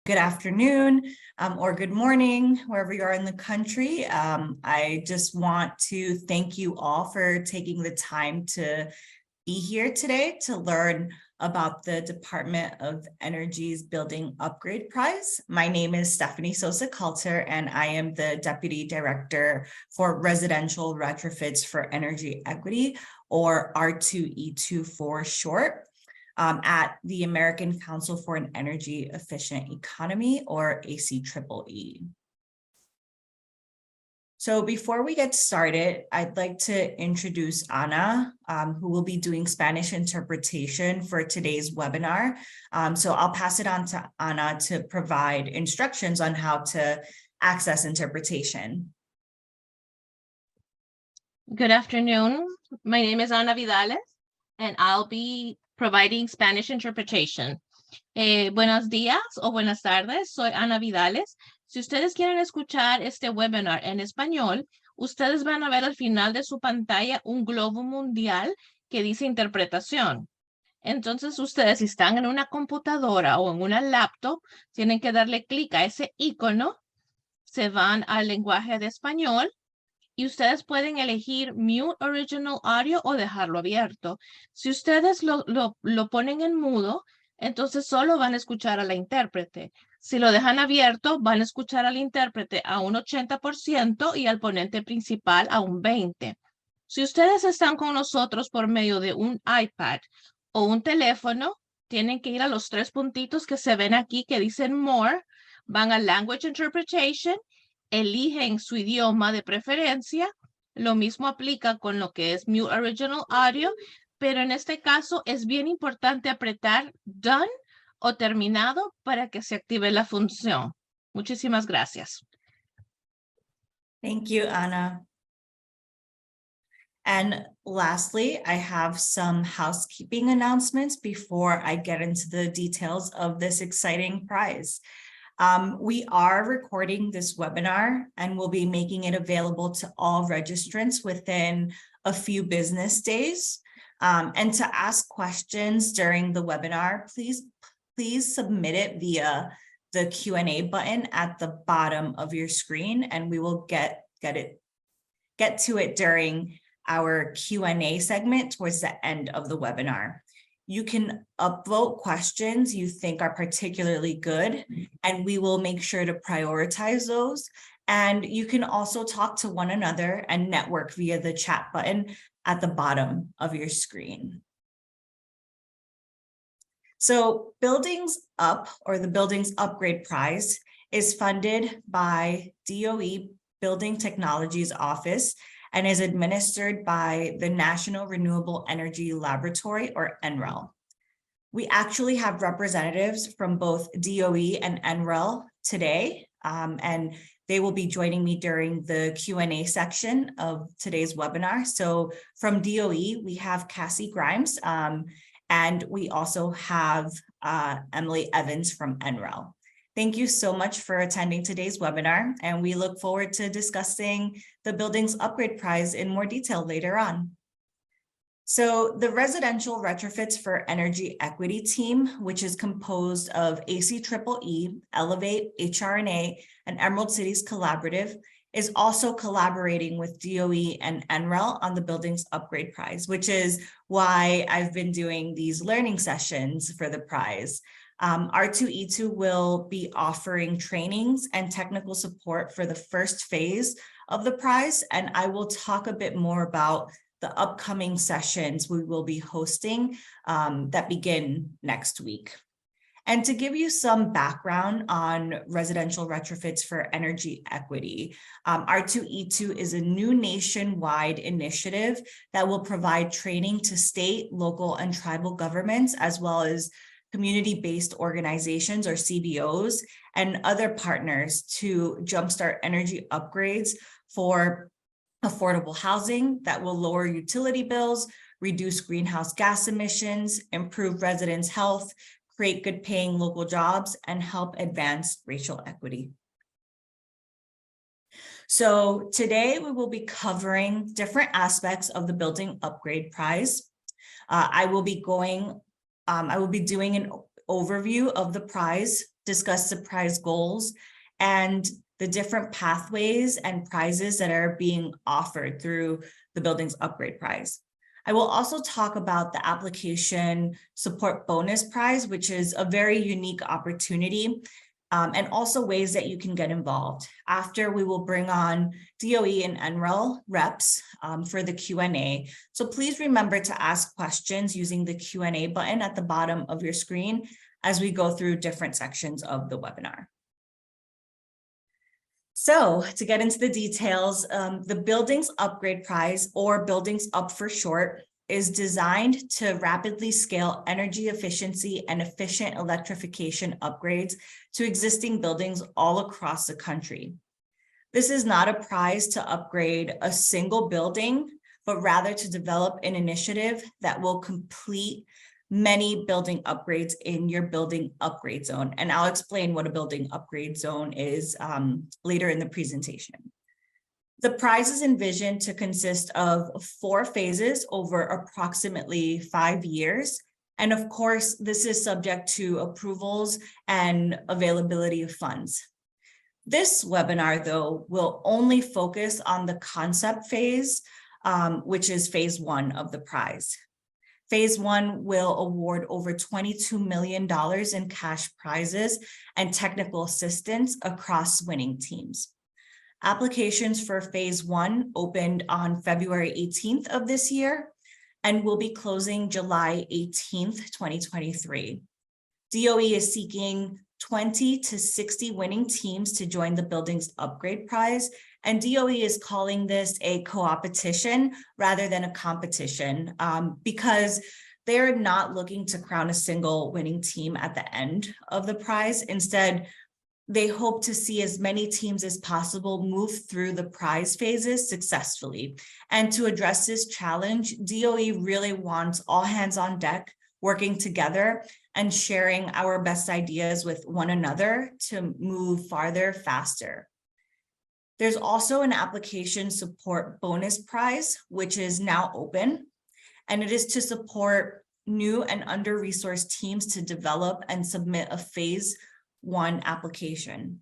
Good afternoon or good morning, wherever you are in the country. I just want to thank you all for taking the time to be here today to learn about the Department of Energy's Building Upgrade Prize. My name is Stephanie Sosa-Coulter, and I am the Deputy Director for Residential Retrofits for Energy Equity, or R2E2 for short. At the American Council for an Energy Efficient Economy, or ACEEE. So before we get started, I'd like to introduce Ana, who will be doing Spanish interpretation for today's webinar. So I'll pass it on to Ana to provide instructions on how to access interpretation. Good afternoon. My name is Ana Vidales, and I'll be providing Spanish interpretation. Buenos días o buenas tardes, soy Ana Vidales. Si ustedes quieren escuchar este webinar en español, ustedes van a ver al final de su pantalla un globo mundial que dice interpretación. Entonces, ustedes si están en una computadora o en una laptop, tienen que darle clic a ese icono, se van al lenguaje de español, y ustedes pueden elegir Mute Original Audio o dejarlo abierto. Si ustedes lo ponen en mudo, entonces solo van a escuchar a la intérprete. Si lo dejan abierto, van a escuchar al intérprete a un 80% y al ponente principal a un 20%. Si ustedes están con nosotros por medio de un iPad o un teléfono, tienen que ir a los 3 puntitos que se ven aquí que dicen More, van a Language Interpretation, eligen su idioma de preferencia. Lo mismo aplica con lo que es Mute Original Audio, pero en este caso es bien importante apretar Done o terminado para que se active la función. Muchísimas gracias. Thank you, Ana. And lastly, I have some housekeeping announcements before I get into the details of this exciting prize. We are recording this webinar and we'll be making it available to all registrants within a few business days. And to ask questions during the webinar, please submit it via the Q&A button at the bottom of your screen, and we will get to it during our Q&A segment towards the end of the webinar. You can upvote questions you think are particularly good, and we will make sure to prioritize those. And you can also talk to one another and network via the chat button at the bottom of your screen. So Buildings Up, or the Buildings Upgrade Prize, is funded by DOE Building Technologies Office and is administered by the National Renewable Energy Laboratory, or NREL. We actually have representatives from both DOE and NREL today, and they will be joining me during the Q&A section of today's webinar. So from DOE, we have Cassie Grimes, and we also have Emily Evans from NREL. Thank you so much for attending today's webinar, and we look forward to discussing the Buildings Upgrade Prize in more detail later on. So the Residential Retrofits for Energy Equity team, which is composed of ACEEE, Elevate, HR&A, and Emerald Cities Collaborative, is also collaborating with DOE and NREL on the Buildings Upgrade Prize, which is why I've been doing these learning sessions for the prize. R2E2 will be offering trainings and technical support for the first phase of the prize, and I will talk a bit more about the upcoming sessions we will be hosting that begin next week. And to give you some background on residential retrofits for energy equity, R2E2 is a new nationwide initiative that will provide training to state, local, and tribal governments, as well as community-based organizations, or CBOs, and other partners to jumpstart energy upgrades for affordable housing that will lower utility bills, reduce greenhouse gas emissions, improve residents' health, create good-paying local jobs, and help advance racial equity. So today we will be covering different aspects of the Building Upgrade Prize. I will be doing an overview of the prize discuss the prize goals, and the different pathways and prizes that are being offered through the Buildings Upgrade Prize. I will also talk about the application support bonus prize, which is a very unique opportunity, and also ways that you can get involved. After, we will bring on DOE and NREL reps for the Q&A. So please remember to ask questions using the Q&A button at the bottom of your screen as we go through different sections of the webinar. So to get into the details, the Buildings Upgrade Prize, or Buildings Up for short, is designed to rapidly scale energy efficiency and efficient electrification upgrades to existing buildings all across the country. This is not a prize to upgrade a single building, but rather to develop an initiative that will complete many building upgrades in your building upgrade zone. And I'll explain what a building upgrade zone is later in the presentation. The prize is envisioned to consist of 4 phases over approximately 5 years. And of course, this is subject to approvals and availability of funds. This webinar, though, will only focus on the concept phase, which is phase 1 of the prize. Phase 1 will award over $22 million in cash prizes and technical assistance across winning teams. Applications for phase 1 opened on February 18th of this year and will be closing July 18th, 2023. DOE is seeking 20 to 60 winning teams to join the Buildings Upgrade Prize, and DOE is calling this a co-opetition rather than a competition because they're not looking to crown a single winning team at the end of the prize. Instead, they hope to see as many teams as possible move through the prize phases successfully. And to address this challenge, DOE really wants all hands on deck, working together and sharing our best ideas with one another to move farther, faster. There's also an application support bonus prize, which is now open, and it is to support new and under-resourced teams to develop and submit a phase 1 application.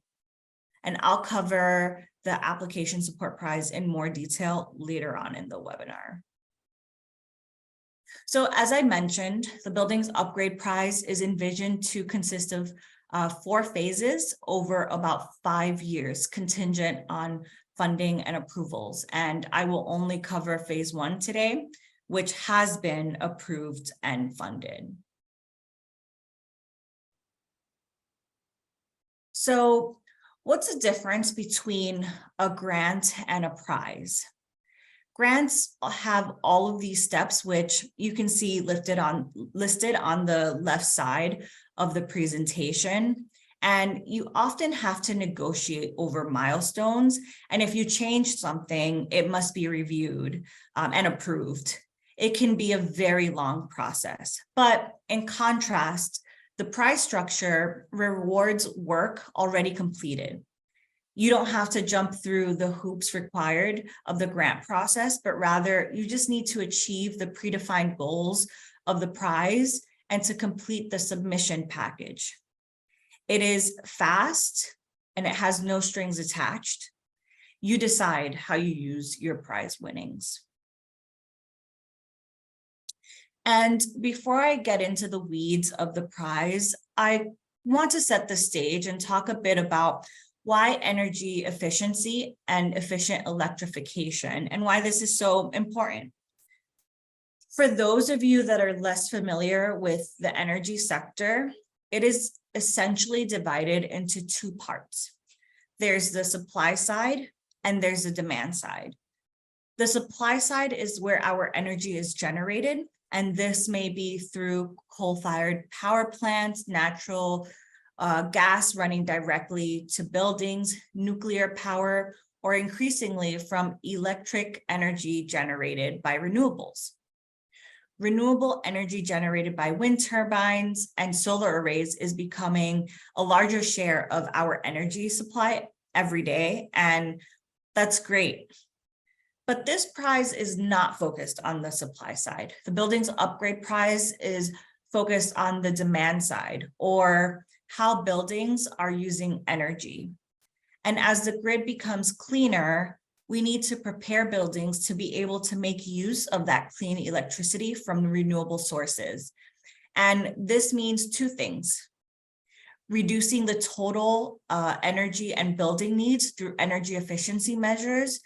And I'll cover the application support prize in more detail later on in the webinar. So as I mentioned, the Buildings Upgrade Prize is envisioned to consist of 4 phases over about 5 years, contingent on funding and approvals. And I will only cover phase 1 today, which has been approved and funded. So what's the difference between a grant and a prize? Grants have all of these steps, which you can see listed on the left side of the presentation. And you often have to negotiate over milestones. And if you change something, it must be reviewed and approved. It can be a very long process. But in contrast, the prize structure rewards work already completed. You don't have to jump through the hoops required of the grant process, but rather you just need to achieve the predefined goals of the prize and to complete the submission package. It is fast and it has no strings attached. You decide how you use your prize winnings. And before I get into the weeds of the prize, I want to set the stage and talk a bit about why energy efficiency and efficient electrification and why this is so important. For those of you that are less familiar with the energy sector, it is essentially divided into 2 parts. There's the supply side and there's the demand side. The supply side is where our energy is generated, and this may be through coal-fired power plants, natural gas running directly to buildings, nuclear power, or increasingly from electric energy generated by renewables. Renewable energy generated by wind turbines and solar arrays is becoming a larger share of our energy supply every day, and that's great. But this prize is not focused on the supply side. The Buildings Upgrade Prize is focused on the demand side, or how buildings are using energy. And as the grid becomes cleaner, we need to prepare buildings to be able to make use of that clean electricity from renewable sources. And this means two things: reducing the total energy and building needs through energy efficiency measures,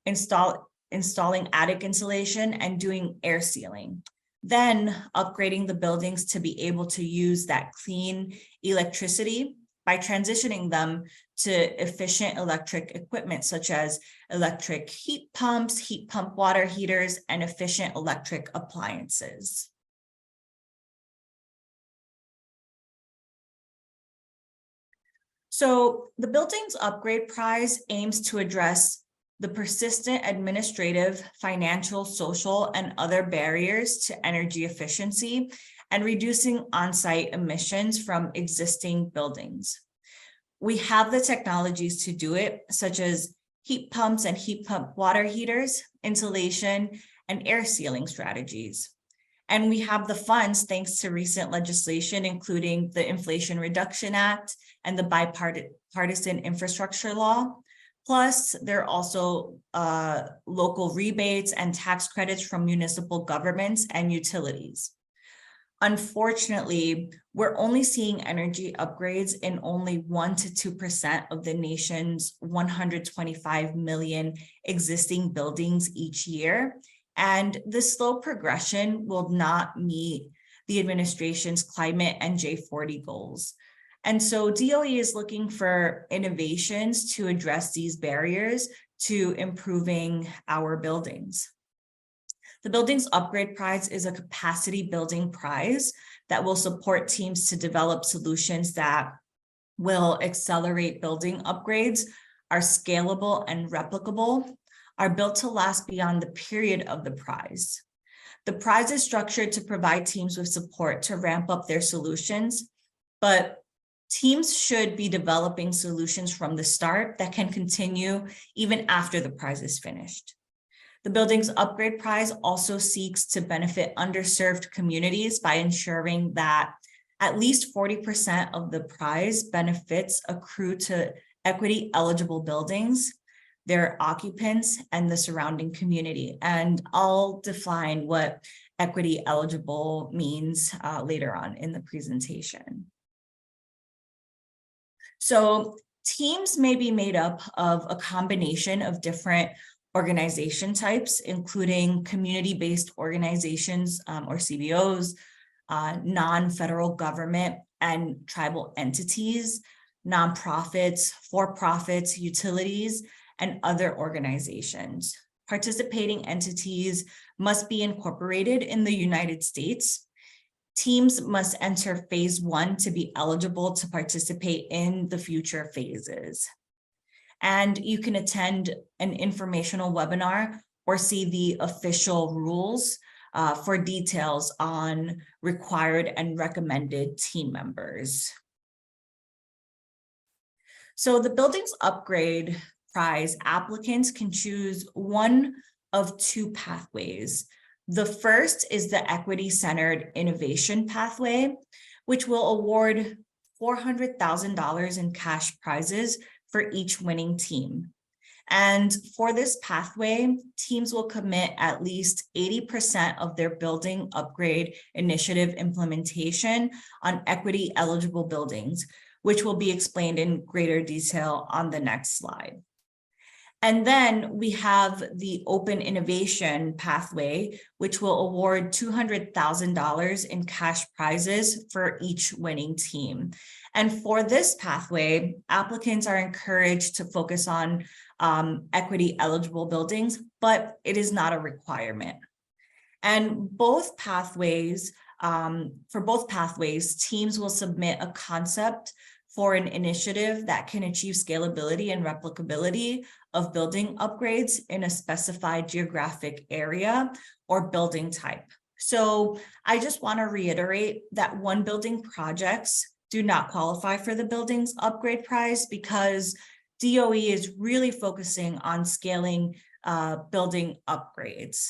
installing attic insulation, and doing air sealing. Then upgrading the buildings to be able to use that clean electricity by transitioning them to efficient electric equipment, such as electric heat pumps, heat pump water heaters, and efficient electric appliances. So the Buildings Upgrade Prize aims to address the persistent administrative, financial, social, and other barriers to energy efficiency and reducing on-site emissions from existing buildings. We have the technologies to do it, such as heat pumps and heat pump water heaters, insulation, and air sealing strategies. And we have the funds thanks to recent legislation, including the Inflation Reduction Act and the bipartisan infrastructure law. Plus, there are also local rebates and tax credits from municipal governments and utilities. Unfortunately, we're only seeing energy upgrades in only 1 to 2% of the nation's 125 million existing buildings each year. And this slow progression will not meet the administration's climate and J40 goals. And so DOE is looking for innovations to address these barriers to improving our buildings. The Buildings Upgrade Prize is a capacity building prize that will support teams to develop solutions that will accelerate building upgrades, are scalable and replicable, are built to last beyond the period of the prize. The prize is structured to provide teams with support to ramp up their solutions, but teams should be developing solutions from the start that can continue even after the prize is finished. The Buildings Upgrade Prize also seeks to benefit underserved communities by ensuring that at least 40% of the prize benefits accrue to equity eligible buildings, their occupants, and the surrounding community. And I'll define what equity eligible means later on in the presentation. So teams may be made up of a combination of different organization types, including community-based organizations or CBOs, non-federal government and tribal entities, nonprofits, for-profits, utilities, and other organizations. Participating entities must be incorporated in the United States. Teams must enter phase 1 to be eligible to participate in the future phases. And you can attend an informational webinar or see the official rules for details on required and recommended team members. So the Buildings Upgrade Prize applicants can choose one of two pathways. The first is the equity-centered innovation pathway, which will award $400,000 in cash prizes for each winning team. And for this pathway, teams will commit at least 80% of their building upgrade initiative implementation on equity eligible buildings, which will be explained in greater detail on the next slide. And then we have the open innovation pathway, which will award $200,000 in cash prizes for each winning team. And for this pathway, applicants are encouraged to focus on equity eligible buildings, but it is not a requirement. And both pathways, for both pathways, teams will submit a concept for an initiative that can achieve scalability and replicability of building upgrades in a specified geographic area or building type. So I just want to reiterate that one building projects do not qualify for the Buildings Upgrade Prize because DOE is really focusing on scaling building upgrades.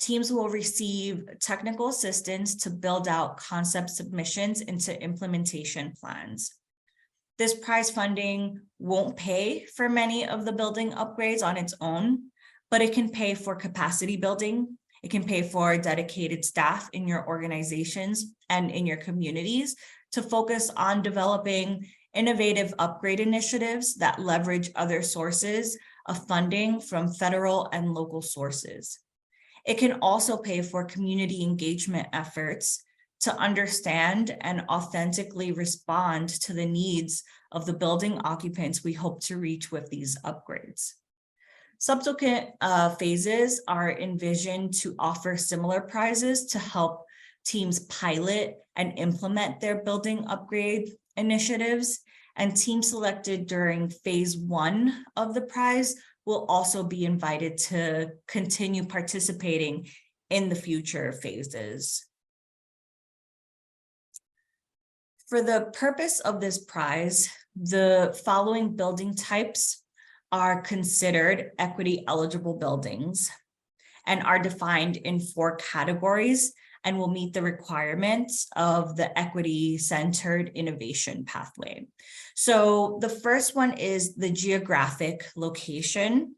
Teams will receive technical assistance to build out concept submissions into implementation plans. This prize funding won't pay for many of the building upgrades on its own, but it can pay for capacity building. It can pay for dedicated staff in your organizations and in your communities to focus on developing innovative upgrade initiatives that leverage other sources of funding from federal and local sources. It can also pay for community engagement efforts to understand and authentically respond to the needs of the building occupants we hope to reach with these upgrades. Subsequent phases are envisioned to offer similar prizes to help teams pilot and implement their building upgrade initiatives, and teams selected during phase 1 of the prize will also be invited to continue participating in the future phases. For the purpose of this prize, the following building types are considered equity eligible buildings and are defined in 4 categories and will meet the requirements of the equity-centered innovation pathway. So the first one is the geographic location.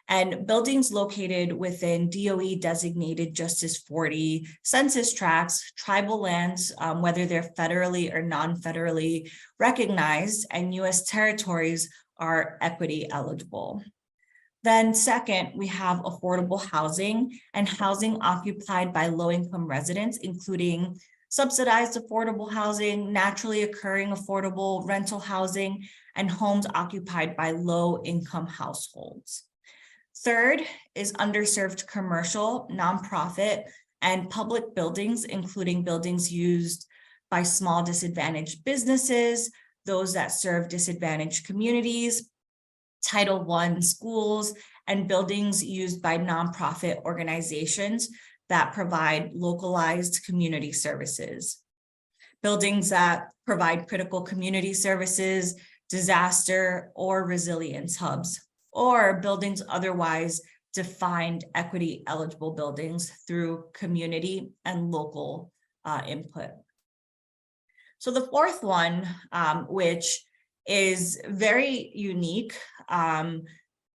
And buildings located within DOE designated Justice 40 census tracts, tribal lands, whether they're federally or non-federally recognized, and US territories are equity eligible. Then second, we have affordable housing and housing occupied by low-income residents, including subsidized affordable housing, naturally occurring affordable rental housing, and homes occupied by low-income households. Third is underserved commercial, nonprofit, and public buildings, including buildings used by small disadvantaged businesses, those that serve disadvantaged communities, Title I schools, and buildings used by nonprofit organizations that provide localized community services. Buildings that provide critical community services, disaster or resilience hubs, or buildings otherwise defined equity eligible buildings through community and local input. So the fourth one, which is very unique,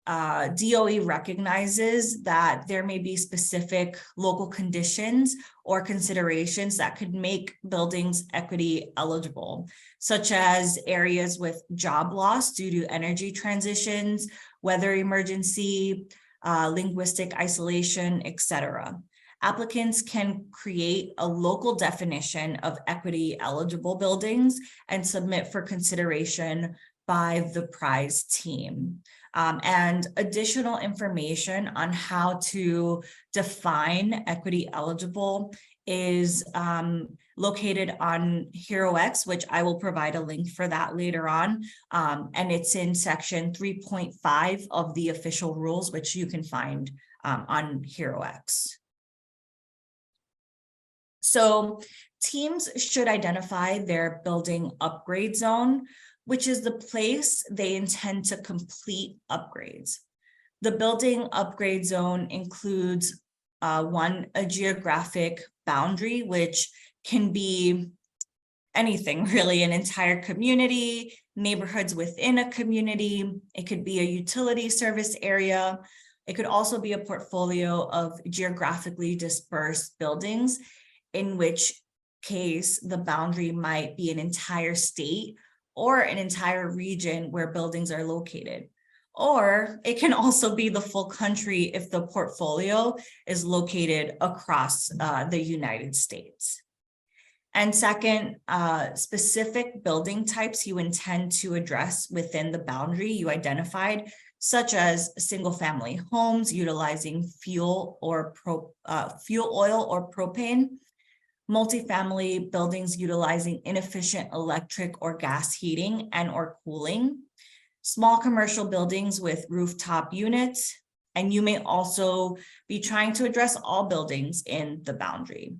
DOE recognizes that there may be specific local conditions or considerations that could make buildings equity eligible, such as areas with job loss due to energy transitions, weather emergency, linguistic isolation, etc. Applicants can create a local definition of equity eligible buildings and submit for consideration by the prize team. And additional information on how to define equity eligible is located on HeroX, which I will provide a link for that later on. And it's in section 3.5 of the official rules, which you can find on HeroX. So teams should identify their building upgrade zone, which is the place they intend to complete upgrades. The building upgrade zone includes a geographic boundary, which can be anything really, an entire community, neighborhoods within a community. It could be a utility service area. It could also be a portfolio of geographically dispersed buildings, in which case the boundary might be an entire state or an entire region where buildings are located. Or it can also be the full country if the portfolio is located across the United States. And second, specific building types you intend to address within the boundary you identified, such as single-family homes utilizing fuel oil or propane, multifamily buildings utilizing inefficient electric or gas heating and or cooling, small commercial buildings with rooftop units, and you may also be trying to address all buildings in the boundary.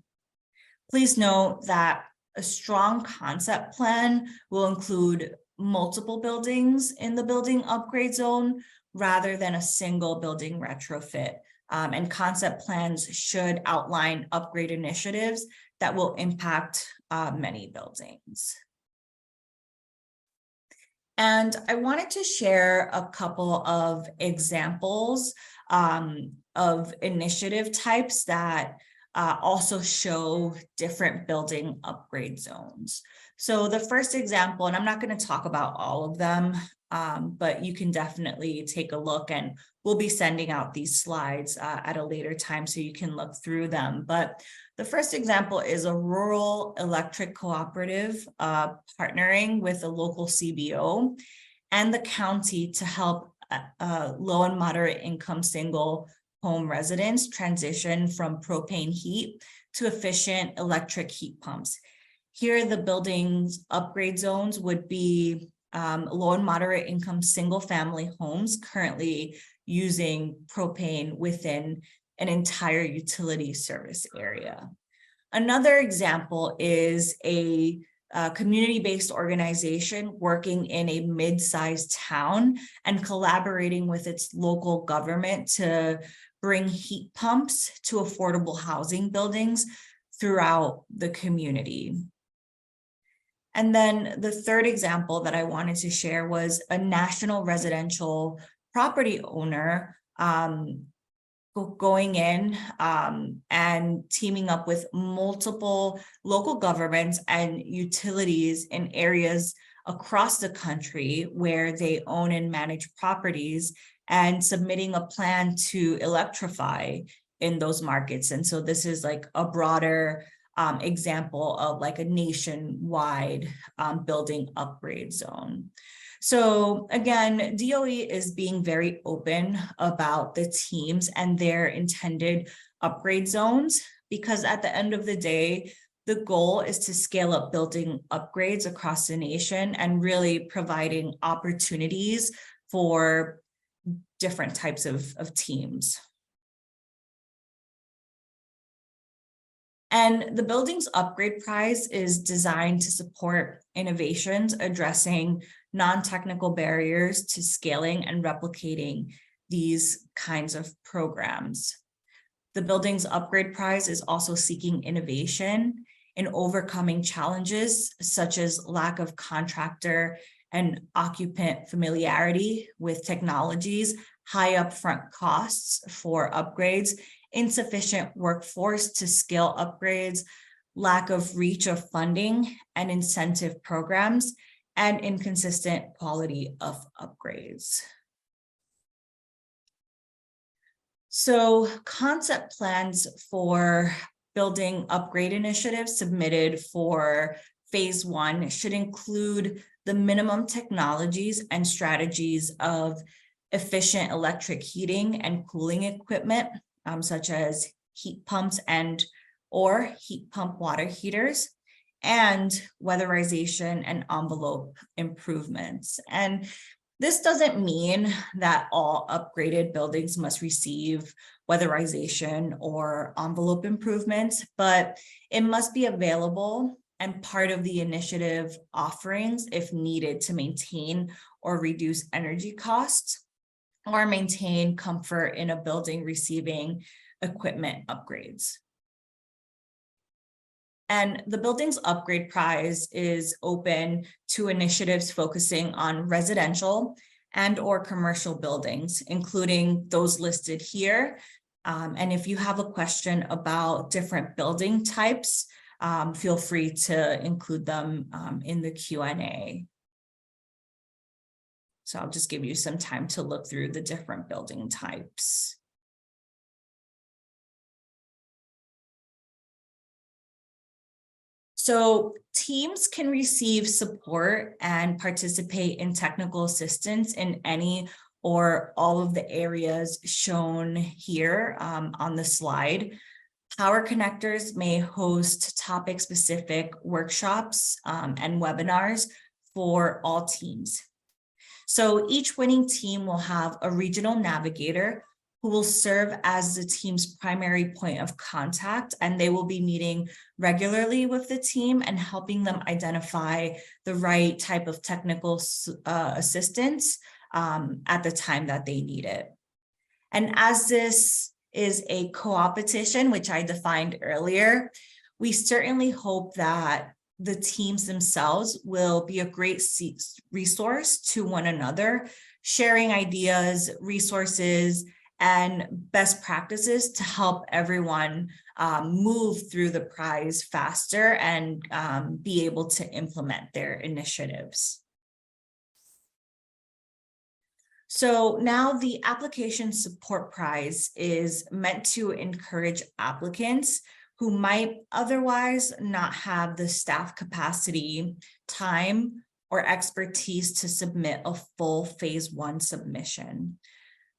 Please note that a strong concept plan will include multiple buildings in the building upgrade zone rather than a single building retrofit and concept plans should outline upgrade initiatives that will impact many buildings. And I wanted to share a couple of examples of initiative types that also show different building upgrade zones. So the first example, and I'm not going to talk about all of them, but you can definitely take a look, and we'll be sending out these slides at a later time so you can look through them. But the first example is a rural electric cooperative partnering with a local CBO and the county to help low and moderate income single home residents transition from propane heat to efficient electric heat pumps. Here, the building's upgrade zones would be low and moderate income single family homes currently using propane within an entire utility service area. Another example is a community-based organization working in a mid-sized town and collaborating with its local government to bring heat pumps to affordable housing buildings throughout the community. And then the third example that I wanted to share was a national residential property owner going in and teaming up with multiple local governments and utilities in areas across the country where they own and manage properties, and submitting a plan to electrify in those markets. And so this is like a broader example of like a nationwide building upgrade zone. So again, DOE is being very open about the teams and their intended upgrade zones, because at the end of the day, the goal is to scale up building upgrades across the nation and really providing opportunities for different types of teams. And the Buildings Upgrade Prize is designed to support innovations addressing non-technical barriers to scaling and replicating these kinds of programs. The Buildings Upgrade Prize is also seeking innovation in overcoming challenges such as lack of contractor and occupant familiarity with technologies, high upfront costs for upgrades, insufficient workforce to scale upgrades, lack of reach of funding and incentive programs, and inconsistent quality of upgrades. So concept plans for building upgrade initiatives submitted for phase 1 should include the minimum technologies and strategies of efficient electric heating and cooling equipment, such as heat pumps or heat pump water heaters, and weatherization and envelope improvements. And this doesn't mean that all upgraded buildings must receive weatherization or envelope improvements, but it must be available and part of the initiative offerings if needed to maintain or reduce energy costs or maintain comfort in a building receiving equipment upgrades. And the Buildings Upgrade Prize is open to initiatives focusing on residential and or commercial buildings, including those listed here. And if you have a question about different building types, feel free to include them in the Q&A. So I'll just give you some time to look through the different building types. So teams can receive support and participate in technical assistance in any or all of the areas shown here on the slide. Power connectors may host topic-specific workshops and webinars for all teams. So each winning team will have a regional navigator who will serve as the team's primary point of contact, and they will be meeting regularly with the team and helping them identify the right type of technical assistance at the time that they need it. And as this is a co-opetition, which I defined earlier. We certainly hope that the teams themselves will be a great resource to one another, sharing ideas, resources, and best practices to help everyone move through the prize faster and be able to implement their initiatives. So now the application support prize is meant to encourage applicants who might otherwise not have the staff capacity, time, or expertise to submit a full phase 1 submission.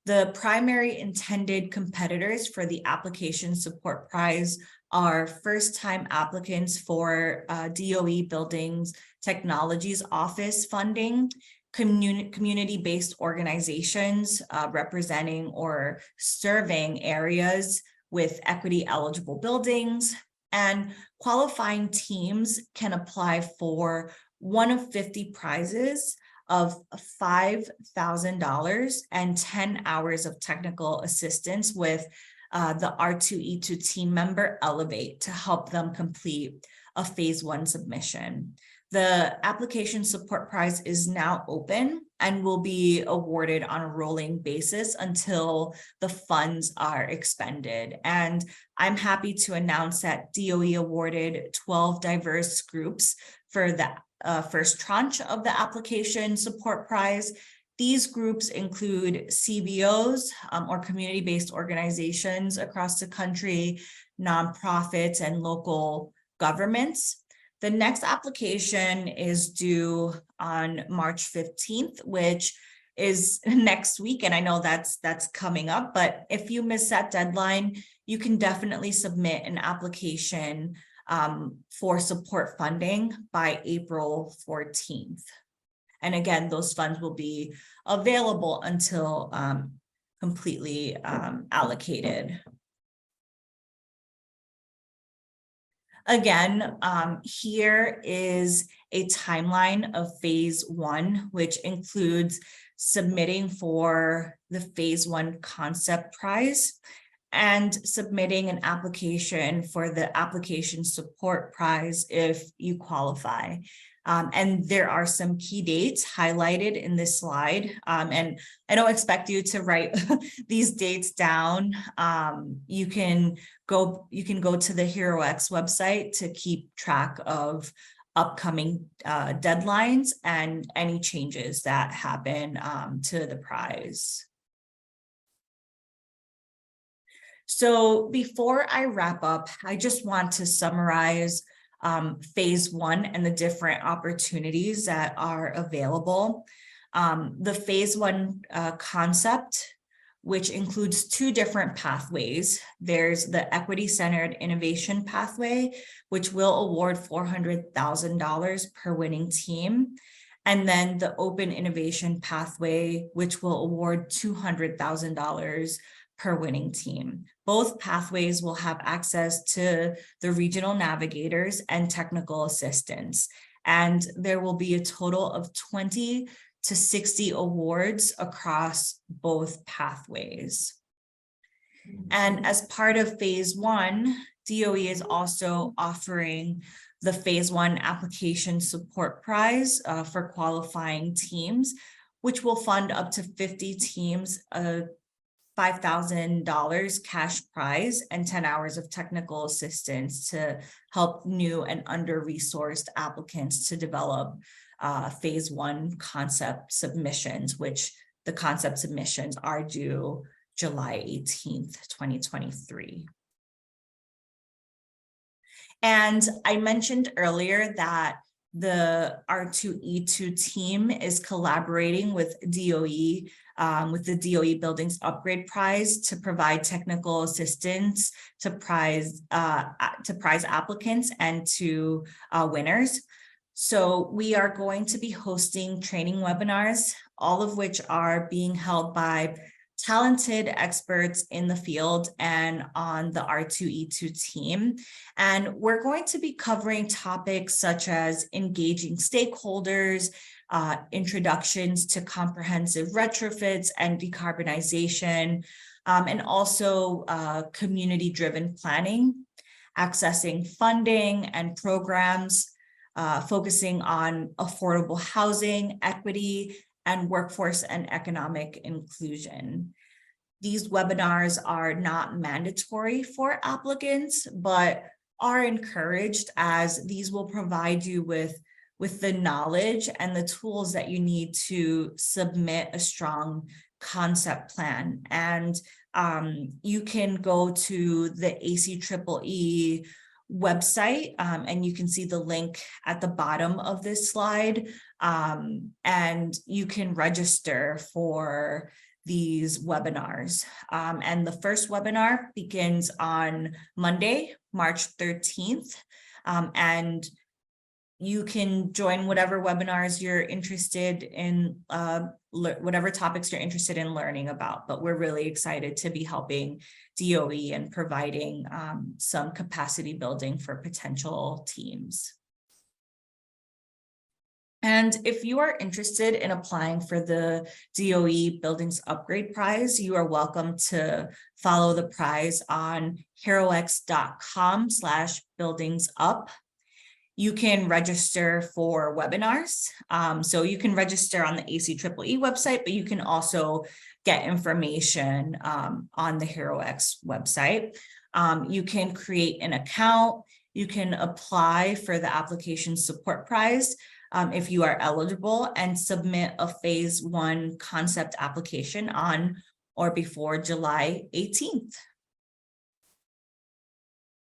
The primary intended competitors for the application support prize are first-time applicants for DOE Buildings Technologies Office funding, community-based organizations representing or serving areas with equity-eligible buildings, and qualifying teams can apply for one of 50 prizes of $5,000 and 10 hours of technical assistance with the R2E2 team member Elevate to help them complete a phase 1 submission. The application support prize is now open and will be awarded on a rolling basis until the funds are expended. And I'm happy to announce that DOE awarded 12 diverse groups for the first tranche of the application support prize. These groups include CBOs or community-based organizations across the country, nonprofits, and local governments. The next application is due on March 15th, which is next week. And I know that's coming up, but if you miss that deadline, you can definitely submit an application for support funding by April 14th. And again, those funds will be available until completely allocated. Again, here is a timeline of phase 1, which includes submitting for the phase 1 concept prize and submitting an application for the application support prize if you qualify. And there are some key dates highlighted in this slide. And I don't expect you to write these dates down. You can go to the HeroX website to keep track of upcoming deadlines and any changes that happen to the prize. So before I wrap up, I just want to summarize phase 1 and the different opportunities that are available. The phase 1 concept, which includes 2 different pathways. There's the equity-centered innovation pathway, which will award $400,000 per winning team. And then the open innovation pathway, which will award $200,000 per winning team. Both pathways will have access to the regional navigators and technical assistance. And there will be a total of 20 to 60 awards across both pathways. And as part of phase 1, DOE is also offering the phase 1 application support prize for qualifying teams, which will fund up to 50 teams $5,000 cash prize and 10 hours of technical assistance to help new and under-resourced applicants to develop phase 1 concept submissions, which the concept submissions are due July 18th, 2023. And I mentioned earlier that the R2E2 team is collaborating with DOE, with the DOE Buildings Upgrade Prize to provide technical assistance to prize applicants and to winners. So we are going to be hosting training webinars, all of which are being held by talented experts in the field and on the R2E2 team. And we're going to be covering topics such as engaging stakeholders, introductions to comprehensive retrofits and decarbonization, and also community-driven planning, accessing funding and programs, focusing on affordable housing, equity, and workforce and economic inclusion. These webinars are not mandatory for applicants, but are encouraged, as these will provide you with the knowledge and the tools that you need to submit a strong concept plan. And you can go to the ACEEE website, and you can see the link at the bottom of this slide, and you can register for these webinars. And the first webinar begins on Monday, March 13th, and you can join whatever webinars you're interested in, whatever topics you're interested in learning about, but we're really excited to be helping DOE and providing some capacity building for potential teams. And if you are interested in applying for the DOE Buildings Upgrade Prize, you are welcome to follow the prize on herox.com/buildingsup. You can register for webinars. So you can register on the ACEEE website, but you can also get information on the HeroX website. You can create an account. You can apply for the application support prize if you are eligible, and submit a phase 1 concept application on or before July 18th.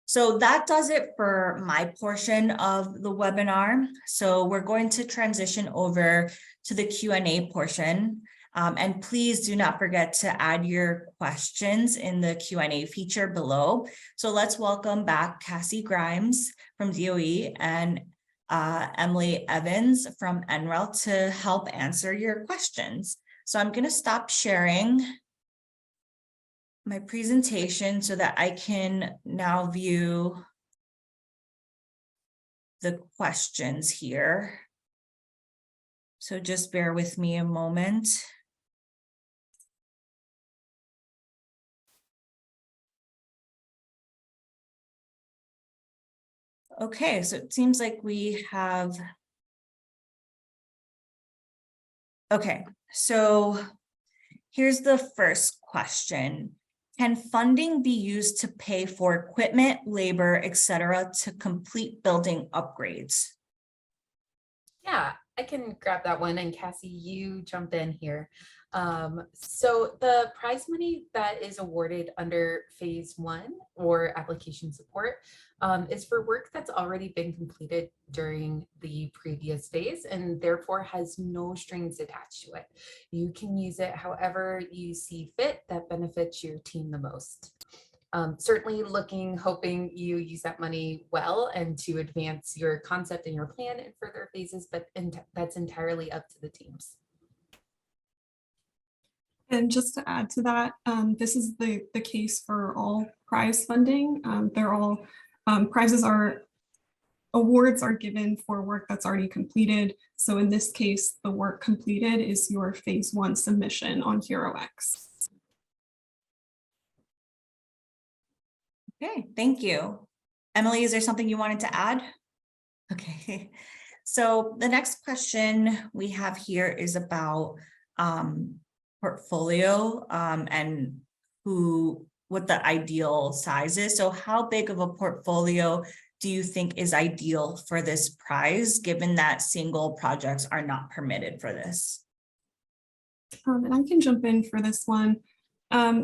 So that does it for my portion of the webinar. So we're going to transition over to the Q&A portion. And please do not forget to add your questions in the Q&A feature below. So let's welcome back Cassie Grimes from DOE and Emily Evans from NREL to help answer your questions. So I'm going to stop sharing my presentation so that I can now view the questions here. So just bear with me a moment. Okay, so it seems like we have. Okay, so here's the first question. Can funding be used to pay for equipment, labor, etc., to complete building upgrades? Yeah, I can grab that one, and Cassie, you jump in here. So the prize money that is awarded under phase 1 or application support is for work that's already been completed during the previous phase and therefore has no strings attached to it. You can use it however you see fit that benefits your team the most. Certainly hoping you use that money well and to advance your concept and your plan in further phases, but that's entirely up to the teams. And just to add to that, this is the case for all prize funding. They're all awards are given for work that's already completed. So in this case, the work completed is your phase 1 submission on HeroX. Okay, thank you. Emily, is there something you wanted to add? Okay, so the next question we have here is about portfolio and what the ideal size is. So how big of a portfolio do you think is ideal for this prize, given that single projects are not permitted for this? And I can jump in for this one.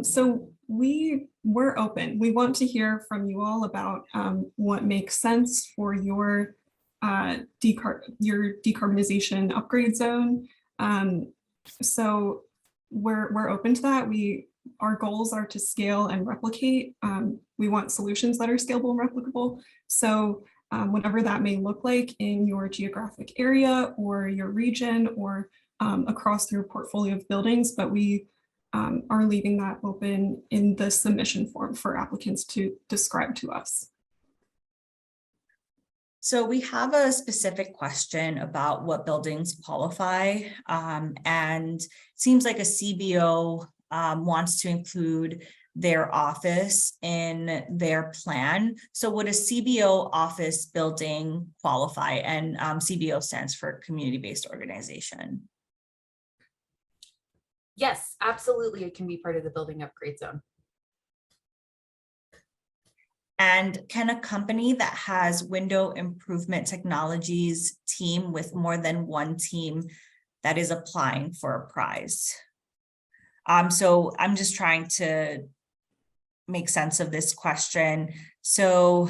So we're open. We want to hear from you all about what makes sense for your decarbonization upgrade zone. So we're open to that. Our goals are to scale and replicate. We want solutions that are scalable and replicable. So whatever that may look like in your geographic area or your region or across your portfolio of buildings, but we are leaving that open in the submission form for applicants to describe to us. So we have a specific question about what buildings qualify, and it seems like a CBO wants to include their office in their plan. So would a CBO office building qualify? And CBO stands for community-based organization. Yes, absolutely. It can be part of the building upgrade zone. And can a company that has window improvement technologies team with more than one team that is applying for a prize? So I'm just trying to make sense of this question. So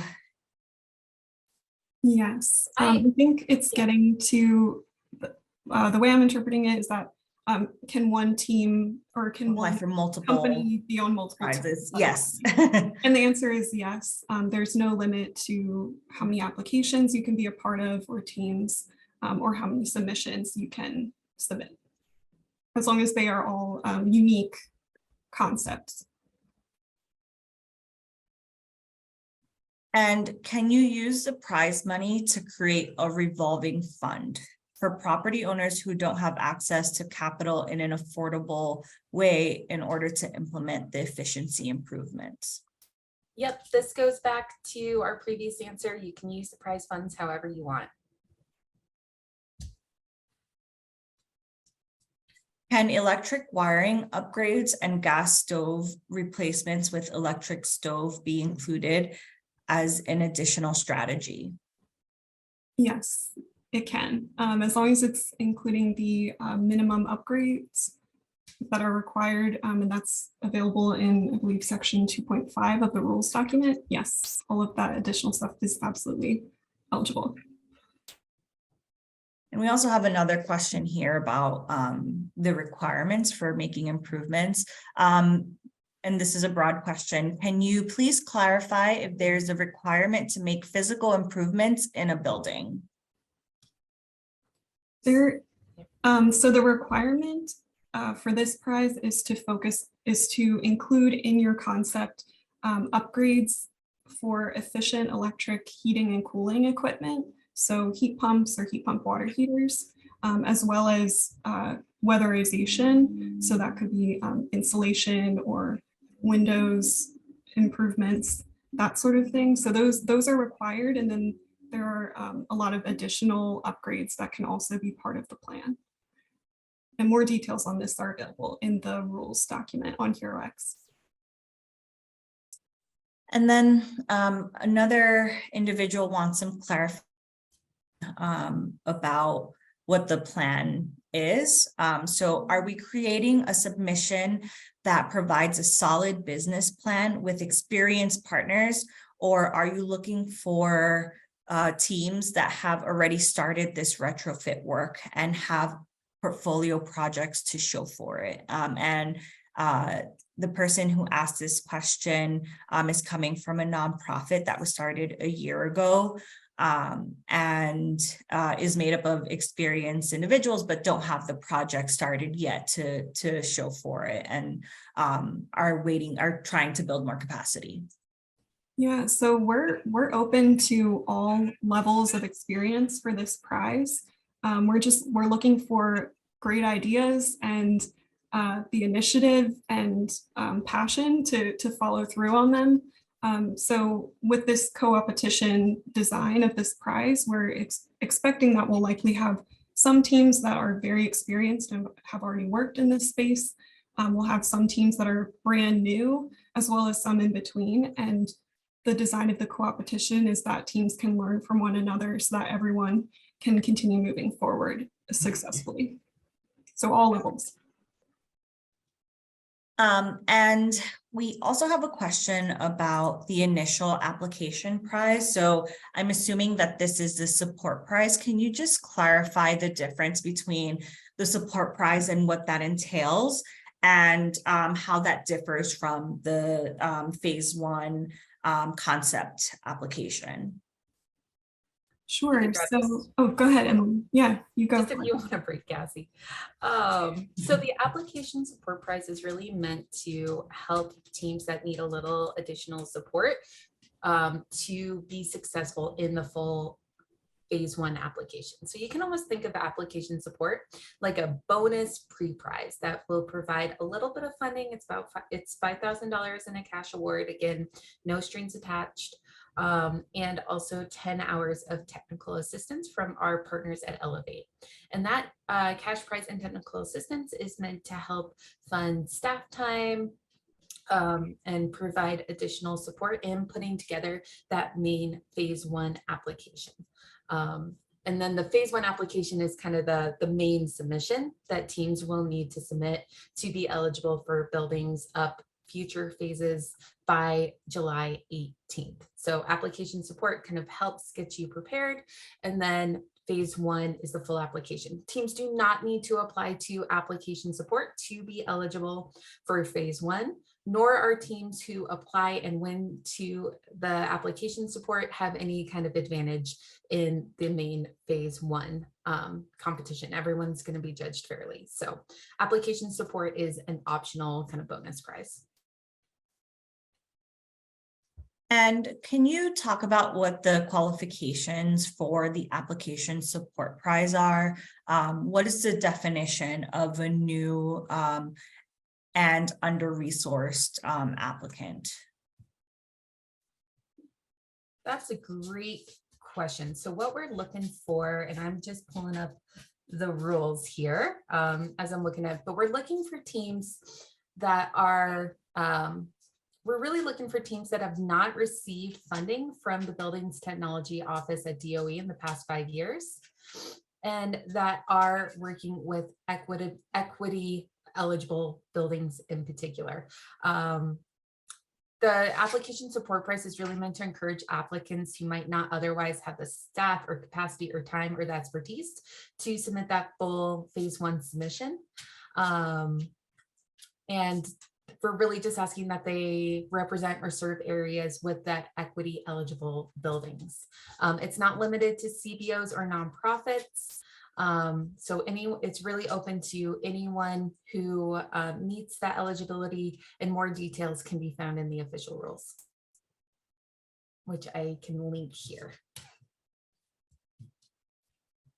Yes, I think it's getting to the way I'm interpreting it is that can one team or can apply one for multiple company be on multiple prizes? teams? Yes. And the answer is yes. There's no limit to how many applications you can be a part of or teams or how many submissions you can submit, as long as they are all unique concepts. And can you use the prize money to create a revolving fund for property owners who don't have access to capital in an affordable way in order to implement the efficiency improvements? Yep, this goes back to our previous answer. You can use the prize funds however you want. Can electric wiring upgrades and gas stove replacements with electric stove be included as an additional strategy? Yes, it can, as long as it's including the minimum upgrades that are required, and that's available in, I believe, section 2.5 of the rules document. Yes, all of that additional stuff is absolutely eligible. And we also have another question here about the requirements for making improvements. And this is a broad question. Can you please clarify if there's a requirement to make physical improvements in a building? So the requirement for this prize is to include in your concept upgrades for efficient electric heating and cooling equipment. So heat pumps or heat pump water heaters, as well as weatherization. So that could be insulation or windows improvements, that sort of thing. So those are required. And then there are a lot of additional upgrades that can also be part of the plan. And more details on this are available in the rules document on HeroX. And then another individual wants some clarification about what the plan is. So are we creating a submission that provides a solid business plan with experienced partners, or are you looking for teams that have already started this retrofit work and have portfolio projects to show for it? The person who asked this question is coming from a nonprofit that was started a year ago and is made up of experienced individuals, but don't have the project started yet to show for it, and are trying to build more capacity. Yeah, so we're open to all levels of experience for this prize. We're looking for great ideas and the initiative and passion to follow through on them. So with this co-opetition design of this prize, we're expecting that we'll likely have some teams that are very experienced and have already worked in this space. We'll have some teams that are brand new, as well as some in between. And the design of the co-opetition is that teams can learn from one another so that everyone can continue moving forward successfully. So all levels. And we also have a question about the initial application prize. So I'm assuming that this is the support prize. Can you just clarify the difference between the support prize and what that entails, and how that differs from the phase one concept application? Sure. So, oh, go ahead, Emily. Yeah, you go. Just if you want to break, Cassie. So the application support prize is really meant to help teams that need a little additional support to be successful in the full phase one application. So you can almost think of application support like a bonus pre-prize that will provide a little bit of funding. It's $5,000 in a cash award. Again, no strings attached. And also 10 hours of technical assistance from our partners at Elevate. And that cash prize and technical assistance is meant to help fund staff time, and provide additional support in putting together that main phase one application. And then the phase one application is kind of the main submission that teams will need to submit to be eligible for buildings up future phases by July 18th. So application support kind of helps get you prepared. And then phase one is the full application. Teams do not need to apply to application support to be eligible for phase one, nor are teams who apply and win to the application support have any kind of advantage in the main phase one competition. Everyone's going to be judged fairly. So application support is an optional kind of bonus prize. And can you talk about what the qualifications for the application support prize are? What is the definition of a new and under-resourced applicant? That's a great question. So what we're looking for, and I'm just pulling up the rules here as I'm looking at, but we're looking for teams that are, we're really looking for teams that have not received funding from the Buildings Technology Office at DOE in the past 5 years, and that are working with equity eligible buildings in particular. The application support price is really meant to encourage applicants who might not otherwise have the staff or capacity or time or the expertise to submit that full phase one submission. And we're really just asking that they represent or serve areas with that equity eligible buildings. It's not limited to CBOs or nonprofits. So it's really open to anyone who meets that eligibility, and more details can be found in the official rules, which I can link here.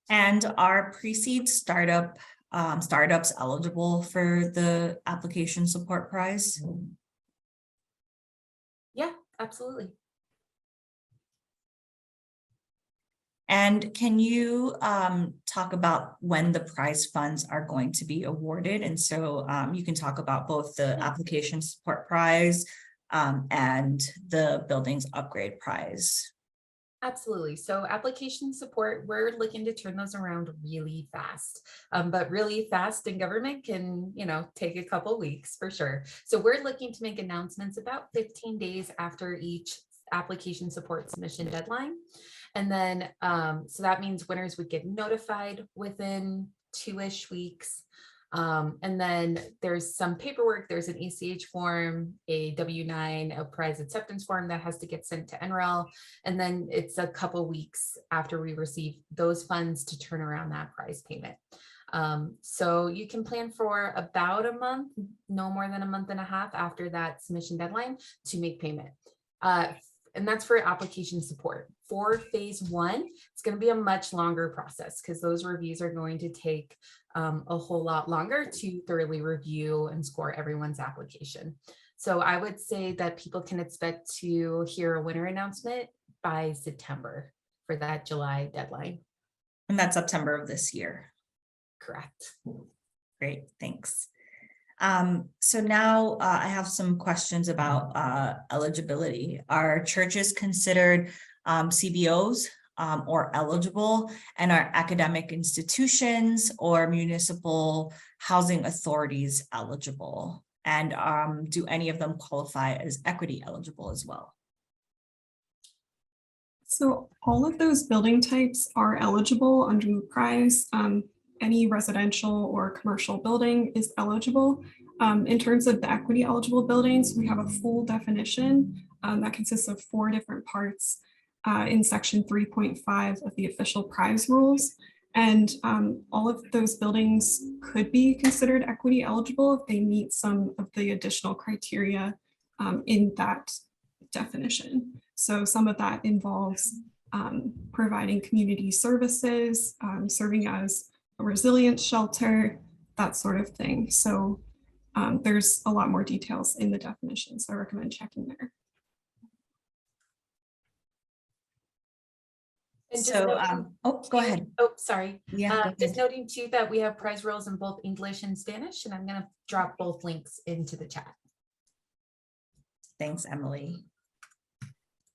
And are pre-seed startups eligible for the application support prize? Yeah, absolutely. And can you talk about when the prize funds are going to be awarded? And so you can talk about both the application support prize and the buildings upgrade prize. Absolutely. So application support, we're looking to turn those around really fast, but really fast in government can, take a couple weeks for sure. So we're looking to make announcements about 15 days after each application support submission deadline. And then, so that means winners would get notified within 2-ish weeks. And then there's some paperwork, there's an ACH form, a W-9, a prize acceptance form that has to get sent to NREL. And then it's a couple weeks after we receive those funds to turn around that prize payment. So you can plan for about a month, no more than a month and a half after that submission deadline to make payment. And that's for application support. For phase one, it's going to be a much longer process because those reviews are going to take a whole lot longer to thoroughly review and score everyone's application. So I would say that people can expect to hear a winner announcement by September for that July deadline. And that's September of this year. Correct. Great, thanks. So now I have some questions about eligibility. Are churches considered CBOs or eligible, and are academic institutions or municipal housing authorities eligible? And do any of them qualify as equity eligible as well? So all of those building types are eligible under the prize. Any residential or commercial building is eligible. In terms of the equity eligible buildings, we have a full definition that consists of 4 different parts in section 3.5 of the official prize rules. And all of those buildings could be considered equity eligible if they meet some of the additional criteria in that definition. So some of that involves providing community services, serving as a resilience shelter, that sort of thing. So there's a lot more details in the definitions. So I recommend checking there. And just So, noting oh, go ahead. Oh, sorry. Yeah, go Just ahead. noting too that we have prize rolls in both English and Spanish, and I'm going to drop both links into the chat. Thanks, Emily.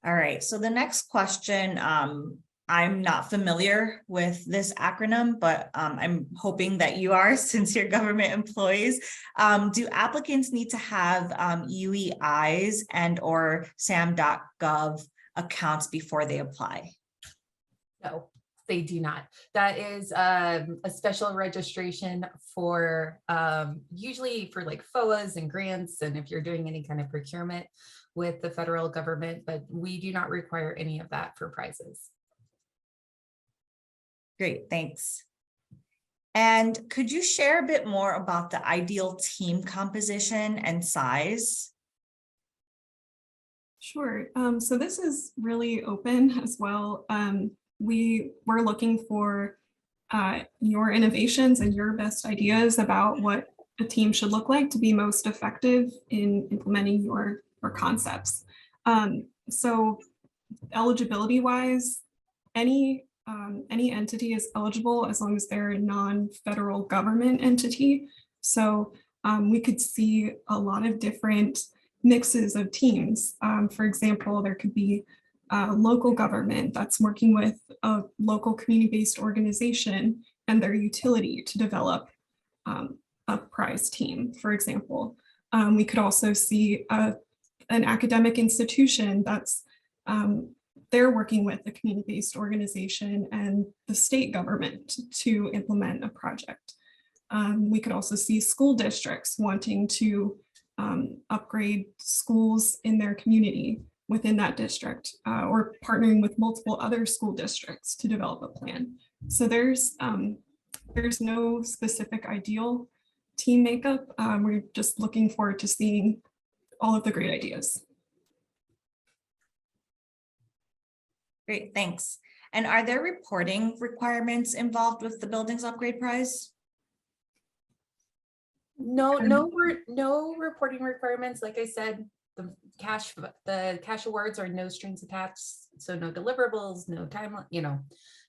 All right, so the next question, I'm not familiar with this acronym, but I'm hoping that you are since you're government employees. Do applicants need to have UEIs and or SAM.gov accounts before they apply? No, they do not. That is a special registration for usually for like FOAs and grants, and if you're doing any kind of procurement with the federal government, but we do not require any of that for prizes. Great, thanks. And could you share a bit more about the ideal team composition and size? Sure. So this is really open as well. We're looking for your innovations and your best ideas about what a team should look like to be most effective in implementing your concepts. So eligibility wise, any entity is eligible as long as they're a non-federal government entity. So we could see a lot of different mixes of teams. For example, there could be local government that's working with a local community-based organization and their utility to develop a prize team, for example. We could also see an academic institution that's they're working with the community-based organization and the state government to implement a project. We could also see school districts wanting to upgrade schools in their community within that district, or partnering with multiple other school districts to develop a plan. So there's no specific ideal team makeup. We're just looking forward to seeing all of the great ideas. Great, thanks. And are there reporting requirements involved with the Buildings Upgrade Prize? No reporting requirements. Like I said, the cash awards are no strings attached. So no deliverables, no timeline,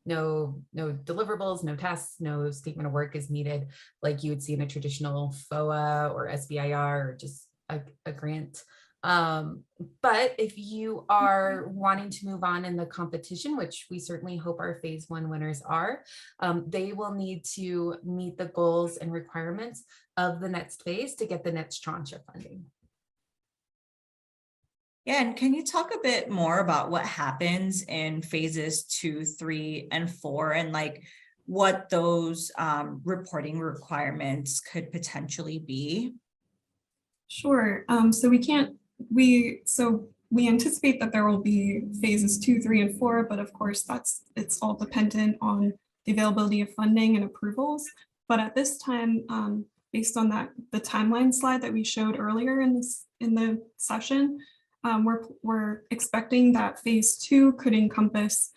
no deliverables, no tasks, no statement of work is needed like you would see in a traditional FOA or SBIR or just a grant. But if you are wanting to move on in the competition, which we certainly hope our phase 1 winners are, they will need to meet the goals and requirements of the next phase to get the next tranche of funding. Yeah, and can you talk a bit more about what happens in phases 2, 3, and 4, and like what those reporting requirements could potentially be? Sure. So we anticipate that there will be phases 2, 3, and 4, but of course it's all dependent on the availability of funding and approvals. But at this time, based on the timeline slide that we showed earlier in the session, we're expecting that phase 2 could encompass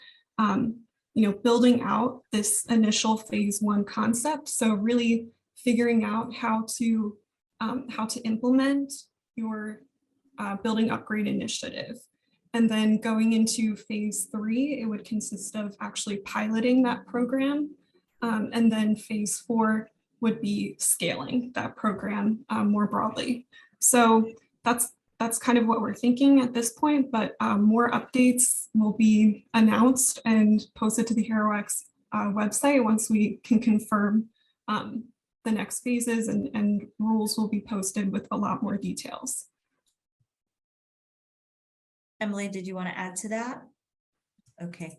building out this initial phase 1 concept. So really figuring out how to implement your building upgrade initiative. And then going into phase 3, it would consist of actually piloting that program. And then phase 4 would be scaling that program more broadly. So that's kind of what we're thinking at this point, but more updates will be announced and posted to the HeroX website once we can confirm the next phases, and rules will be posted with a lot more details. Emily, did you want to add to that? Okay.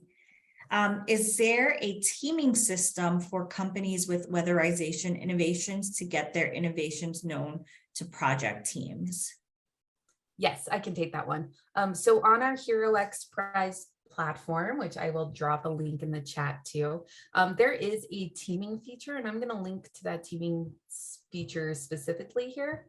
Is there a teaming system for companies with weatherization innovations to get their innovations known to project teams? Yes, I can take that one. So on our HeroX Prize platform, which I will drop a link in the chat too, there is a teaming feature, and I'm going to link to that teaming feature specifically here,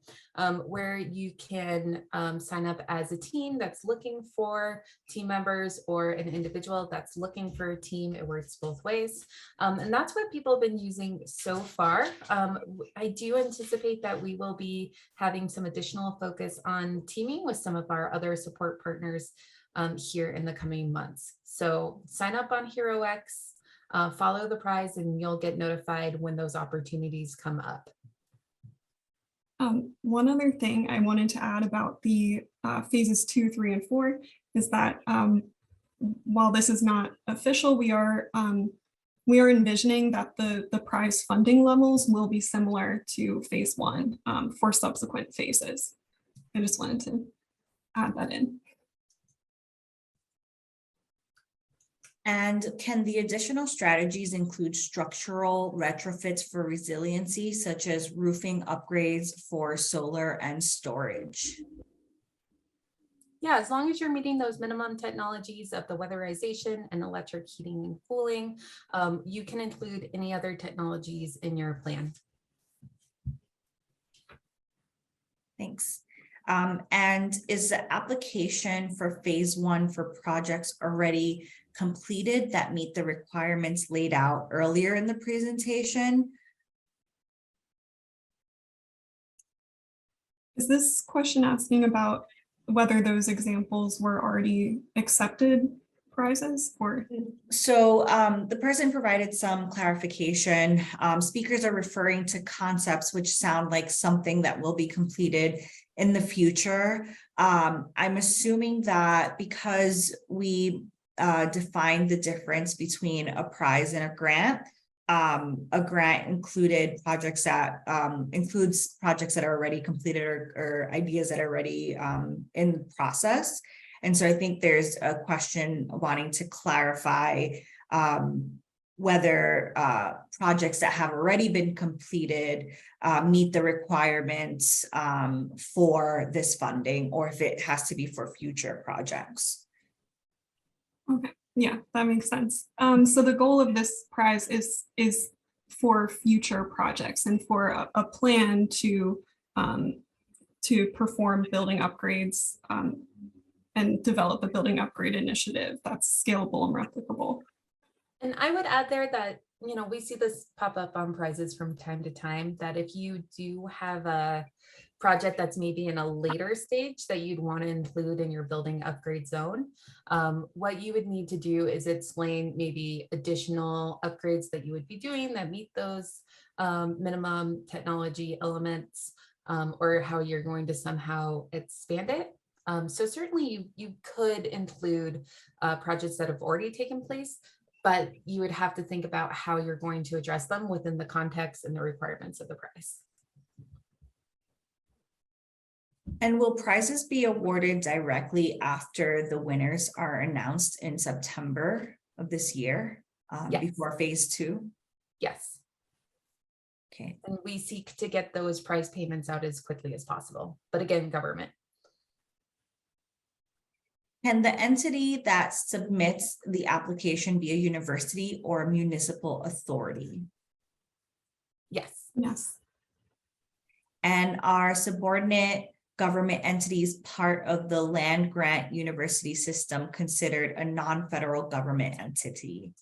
where you can sign up as a team that's looking for team members or an individual that's looking for a team. It works both ways. And that's what people have been using so far. I do anticipate that we will be having some additional focus on teaming with some of our other support partners here in the coming months. So sign up on HeroX, follow the prize, and you'll get notified when those opportunities come up. One other thing I wanted to add about the phases 2, 3, and 4 is that while this is not official, we are envisioning that the prize funding levels will be similar to phase 1 for subsequent phases. I just wanted to add that in. And can the additional strategies include structural retrofits for resiliency, such as roofing upgrades for solar and storage? Yeah, as long as you're meeting those minimum technologies of the weatherization and electric heating and cooling, you can include any other technologies in your plan. Thanks. And is the application for phase 1 for projects already completed that meet the requirements laid out earlier in the presentation? Is this question asking about whether those examples were already accepted prizes or? So the person provided some clarification. Speakers are referring to concepts which sound like something that will be completed in the future. I'm assuming that because we defined the difference between a prize and a grant included projects that includes projects that are already completed or ideas that are already in process. And so I think there's a question wanting to clarify whether projects that have already been completed meet the requirements for this funding, or if it has to be for future projects. Okay, yeah, that makes sense. So the goal of this prize is for future projects and for a plan to perform building upgrades and develop a building upgrade initiative that's scalable and replicable. And I would add there that, you know, we see this pop up on prizes from time to time, that if you do have a project that's maybe in a later stage that you'd want to include in your building upgrade zone, what you would need to do is explain maybe additional upgrades that you would be doing that meet those minimum technology elements, or how you're going to somehow expand it. So certainly you could include projects that have already taken place, but you would have to think about how you're going to address them within the context and the requirements of the prize. And will prizes be awarded directly after the winners are announced in September of this year, Yes. before phase 2? Yes. Okay. And we seek to get those prize payments out as quickly as possible. But again, government. Can the entity that submits the application be a university or a municipal authority? Yes. Yes. And are subordinate government entities part of the land grant university system considered a non-federal government entity?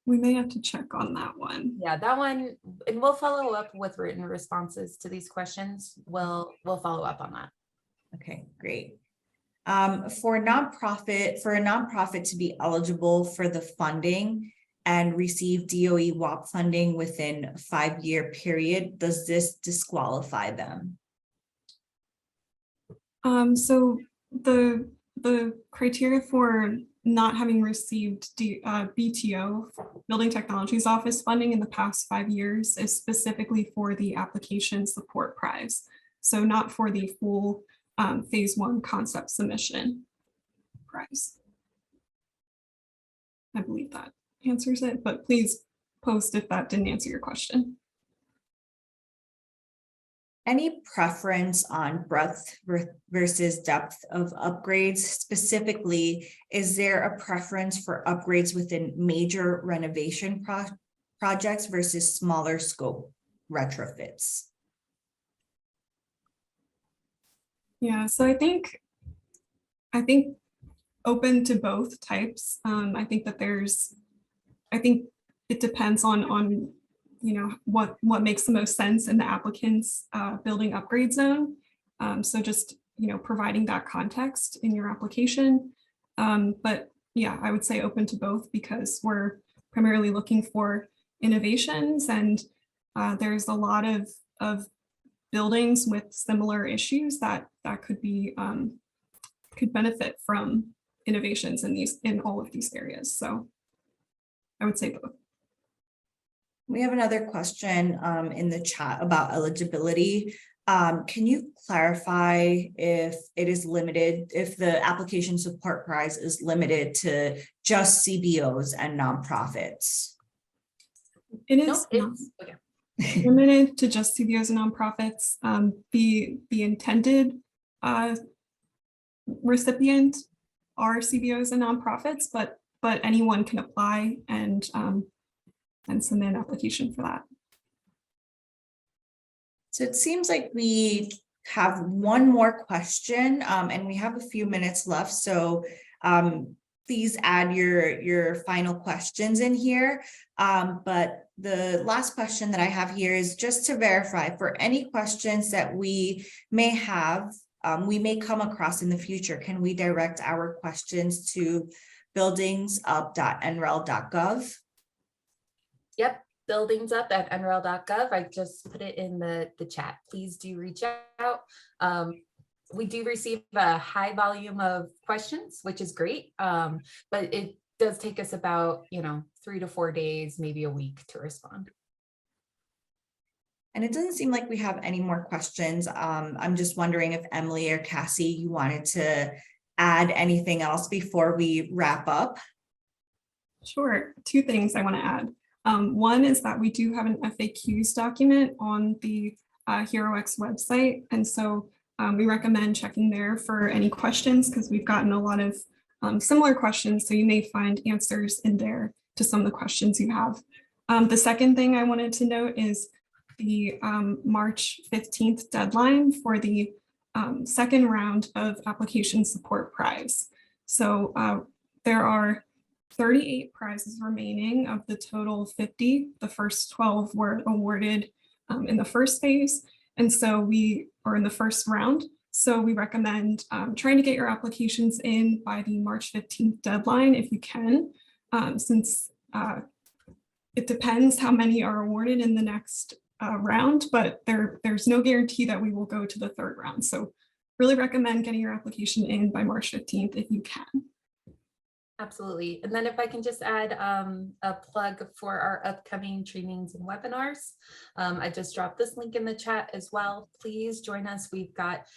We may have to check on that one. Yeah, that one, and we'll follow up with written responses to these questions. We'll follow up on that. Okay, great. For a nonprofit to be eligible for the funding and receive DOE WAP funding within a 5-year period, does this disqualify them? So the criteria for not having received BTO, Building Technologies Office funding in the past 5 years is specifically for the application support prize. So not for the full phase 1 concept submission prize. I believe that answers it, but please post if that didn't answer your question. Any preference on breadth versus depth of upgrades? Specifically, is there a preference for upgrades within major renovation projects versus smaller scope retrofits? Yeah, so I think open to both types. I think it depends on what makes the most sense in the applicant's building upgrade zone. So just providing that context in your application. But yeah, I would say open to both because we're primarily looking for innovations, and there's a lot of buildings with similar issues that could benefit from innovations in all of these areas. So I would say both. We have another question in the chat about eligibility. Can you clarify if it is limited, if the application support prize is limited to just CBOs and nonprofits? It No, is it's okay. limited to just CBOs and nonprofits. The intended recipient are CBOs and nonprofits, but anyone can apply and submit an application for that. So it seems like we have one more question and we have a few minutes left. So please add your final questions in here. But the last question that I have here is just to verify for any questions that we may have, we may come across in the future. Can we direct our questions to buildingsup.nrel.gov? Yep, buildingsup@nrel.gov. I just put it in the chat. Please do reach out. We do receive a high volume of questions, which is great, but it does take us about 3 to 4 days, maybe a week to respond. And it doesn't seem like we have any more questions. I'm just wondering if Emily or Cassie, you wanted to add anything else before we wrap up? Sure, 2 things I want to add. One is that we do have an FAQs document on the HeroX website. And so we recommend checking there for any questions because we've gotten a lot of similar questions. So you may find answers in there to some of the questions you have. The second thing I wanted to note is the March 15th deadline for the second round of application support prize. So there are 38 prizes remaining of the total 50. The first 12 were awarded in the first phase. And so are in the first round. So we recommend trying to get your applications in by the March 15th deadline if you can, since it depends how many are awarded in the next round, but there's no guarantee that we will go to the third round. So really recommend getting your application in by March 15th if you can. Absolutely. And then if I can just add a plug for our upcoming trainings and webinars. I just dropped this link in the chat as well. Please join us. We've got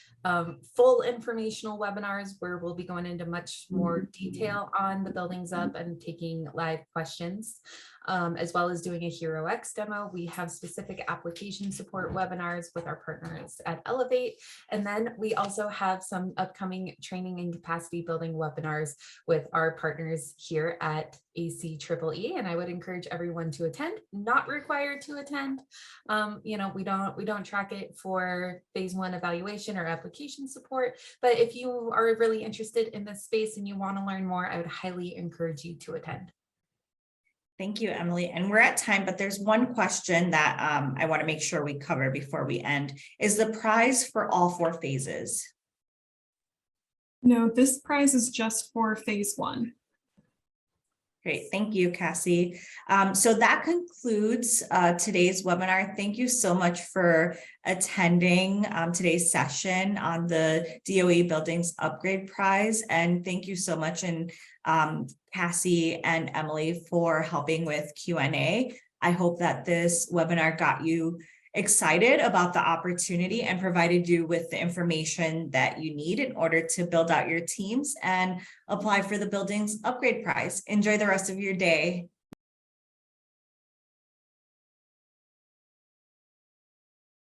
full informational webinars where we'll be going into much more detail on the Buildings Up and taking live questions, as well as doing a HeroX demo. We have specific application support webinars with our partners at Elevate. And then we also have some upcoming training and capacity building webinars with our partners here at ACEEE. And I would encourage everyone to attend, not required to attend. We don't track it for phase 1 evaluation or application support, but if you are really interested in this space and you want to learn more, I would highly encourage you to attend. Thank you, Emily. And we're at time, but there's one question that I want to make sure we cover before we end. Is the prize for all 4 phases? No, this prize is just for phase 1. Great. Thank you, Cassie. So that concludes today's webinar. Thank you so much for attending today's session on the DOE Buildings Upgrade Prize. And thank you so much, and Cassie and Emily, for helping with Q&A. I hope that this webinar got you excited about the opportunity and provided you with the information that you need in order to build out your teams and apply for the Buildings Upgrade Prize. Enjoy the rest of your day.